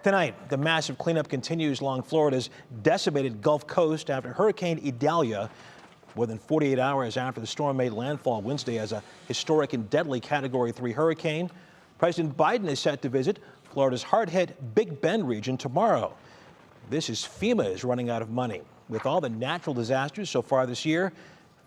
Tonight, the massive cleanup continues along Florida's decimated Gulf Coast after Hurricane Idalia. More than 48 hours after the storm made landfall Wednesday as a historic and deadly Category 3 hurricane, President Biden is set to visit Florida's hard-hit Big Bend region tomorrow. This is FEMA is running out of money. With all the natural disasters so far this year,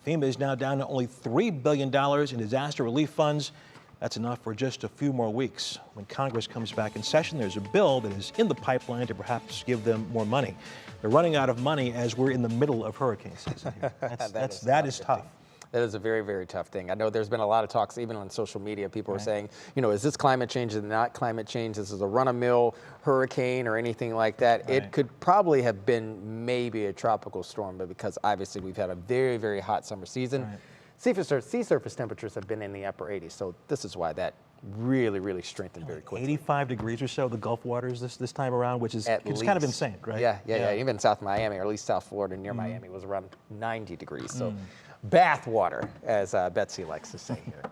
FEMA is now down to only $3 billion in disaster relief funds. That's enough for just a few more weeks. When Congress comes back in session, there's a bill that is in the pipeline to perhaps give them more money. They're running out of money as we're in the middle of hurricane season here. That is tough. That is a very, very tough thing. I know there's been a lot of talks, even on social media. People are saying, is this climate change? Is it not climate change? This is a run-of-the-mill hurricane or anything like that. It could probably have been maybe a tropical storm, but because obviously we've had a very, very hot summer season. Sea surface temperatures have been in the upper 80s, so this is why that really, really strengthened very quickly. 85 degrees or so, the Gulf waters this time around, which is it's kind of insane, right? Yeah. Even South Miami, or at least South Florida near Miami, was around 90 degrees. So bath water, as Betsy likes to say here.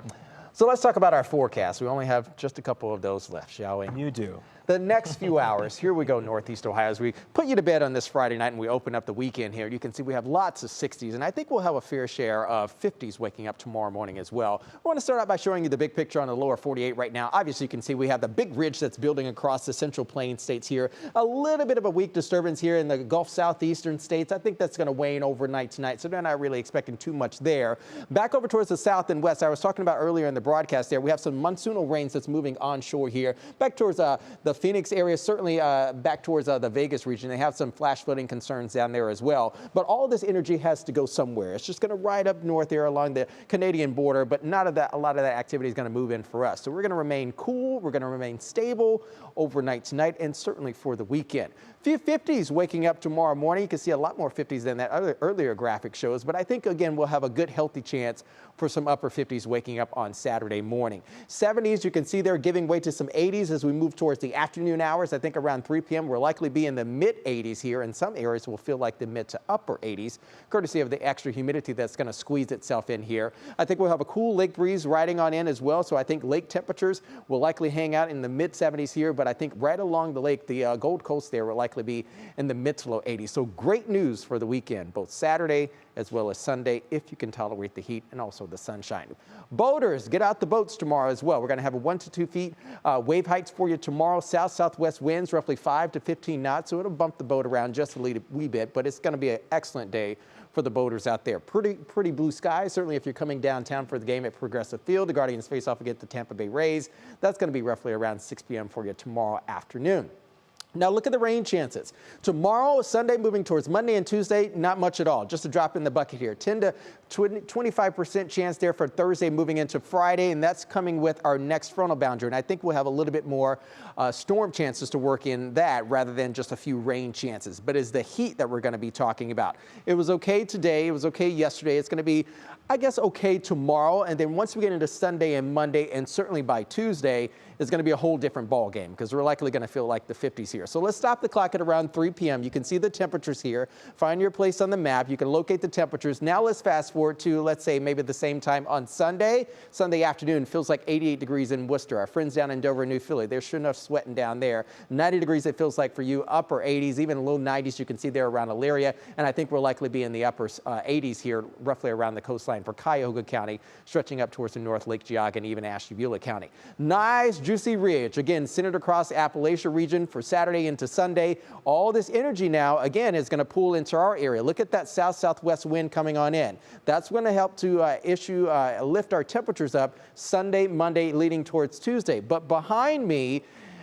So let's talk about our forecast. We only have just a couple of those left, shall we? You do. The next few hours, here we go, Northeast Ohio. As we put you to bed on this Friday night and we open up the weekend here, you can see we have lots of 60s, and I think we'll have a fair share of 50s waking up tomorrow morning as well. I want to start out by showing you the big picture on the lower 48 right now. Obviously, you can see we have the big ridge that's building across the Central Plains states here. A little bit of a weak disturbance here in the Gulf southeastern states. I think that's going to wane overnight tonight, so they're not really expecting too much there. Back over towards the south and west, I was talking about earlier in the broadcast there, we have some monsoonal rains that's moving onshore here. Back towards the Phoenix area, certainly back towards the Vegas region. They have some flash flooding concerns down there as well. But all this energy has to go somewhere. It's just going to ride up north there along the Canadian border, but a lot of that activity is going to move in for us. So we're going to remain cool. We're going to remain stable overnight tonight and certainly for the weekend. Few 50s waking up tomorrow morning. You can see a lot more 50s than that earlier graphic shows, but I think again we'll have a good healthy chance for some upper 50s waking up on Saturday morning. 70s, you can see they're giving way to some 80s as we move towards the afternoon hours. I think around 3 p.m. we'll likely be in the mid 80s here. In some areas will feel like the mid to upper 80s, courtesy of the extra humidity that's going to squeeze itself in here. I think we'll have a cool lake breeze riding on in as well, so I think lake temperatures will likely hang out in the mid 70s here, but I think right along the lake, the Gold Coast there will likely be in the mid to low 80s. So great news for the weekend, both Saturday as well as Sunday, if you can tolerate the heat and also the sunshine. Boaters, get out the boats tomorrow as well. We're going to have a 1 to 2 feet wave heights for you tomorrow. South-southwest winds, roughly 5 to 15 knots, so it'll bump the boat around just a wee bit, but it's going to be an excellent day for the boaters out there. Pretty blue skies, certainly if you're coming downtown for the game at Progressive Field. The Guardians face off against the Tampa Bay Rays. That's going to be roughly around 6 p.m. for you tomorrow afternoon. Now look at the rain chances. Tomorrow, Sunday, moving towards Monday and Tuesday, not much at all. Just a drop in the bucket here. 10 to 25% chance there for Thursday moving into Friday, and that's coming with our next frontal boundary. And I think we'll have a little bit more storm chances to work in that rather than just a few rain chances. But it's the heat that we're going to be talking about. It was okay today. It was okay yesterday. It's going to be, I guess, okay tomorrow. And then once we get into Sunday and Monday, and certainly by Tuesday, it's going to be a whole different ball game because we're likely going to feel like the 50s here. So let's stop the clock at around 3 p.m. You can see the temperatures here. Find your place on the map. You can locate the temperatures. Now let's fast forward to, let's say, maybe the same time on Sunday. Sunday afternoon feels like 88 degrees in Worcester. Our friends down in Dover, New Philly, they're sure enough sweating down there. 90 degrees it feels like for you. Upper 80s, even low 90s you can see there around Elyria. And I think we'll likely be in the upper 80s here, roughly around the coastline for Cuyahoga County, stretching up towards the north, Lake Geauga, and even Ashtabula County. Nice, juicy ridge. Again, centered across Appalachia region for Saturday into Sunday. All this energy now, again, is going to pull into our area. Look at that south-southwest wind coming on in. That's going to help to lift our temperatures up Sunday, Monday, leading towards Tuesday. But behind me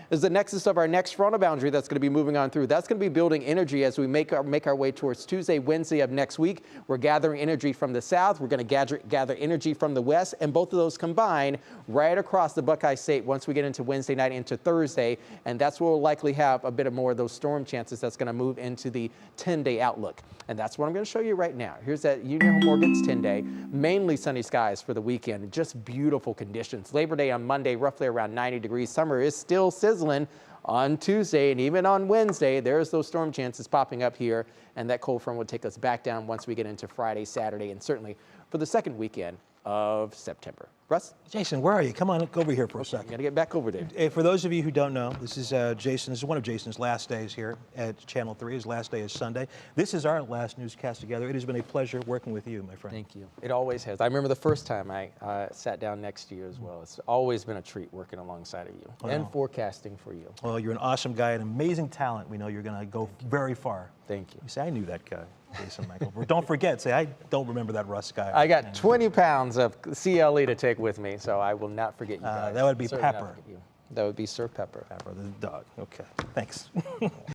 is the nexus of our next frontal boundary that's going to be moving on through. That's going to be building energy as we make our way towards Tuesday, Wednesday of next week. We're gathering energy from the south. We're going to gather energy from the west, and both of those combine right across the Buckeye State once we get into Wednesday night into Thursday, and that's where we'll likely have a bit of more of those storm chances that's going to move into the 10-day outlook. And that's what I'm going to show you right now. Here's that Union Morgan's 10-day, mainly sunny skies for the weekend, just beautiful conditions. Labor Day on Monday, roughly around 90 degrees. Summer is still sizzling on Tuesday, and even on Wednesday, there's those storm chances popping up here, and that cold front will take us back down once we get into Friday, Saturday, and certainly for the second weekend of September. Russ, Jason, where are you? Come on over here for a I'm second. going to get back over there. For those of you who don't know, this is Jason. This is one of Jason's last days here at Channel 3. His last day is Sunday. This is our last newscast together. It has been a pleasure working with you, my friend. Thank you. It always has. I remember the first time I sat down next to you as well. It's always been a treat working alongside of you and forecasting for you. Well, you're an awesome guy, an amazing talent. We know you're going to go very far. Thank you. You say, I knew that guy, Jason Michael. Don't forget, say, I don't remember that Russ guy. I got 20 pounds of CLE to take with me, so I will not forget you guys. That would be Certainly not Pepper. forget you. That would be Sir Pepper. Pepper, the dog. Okay, thanks.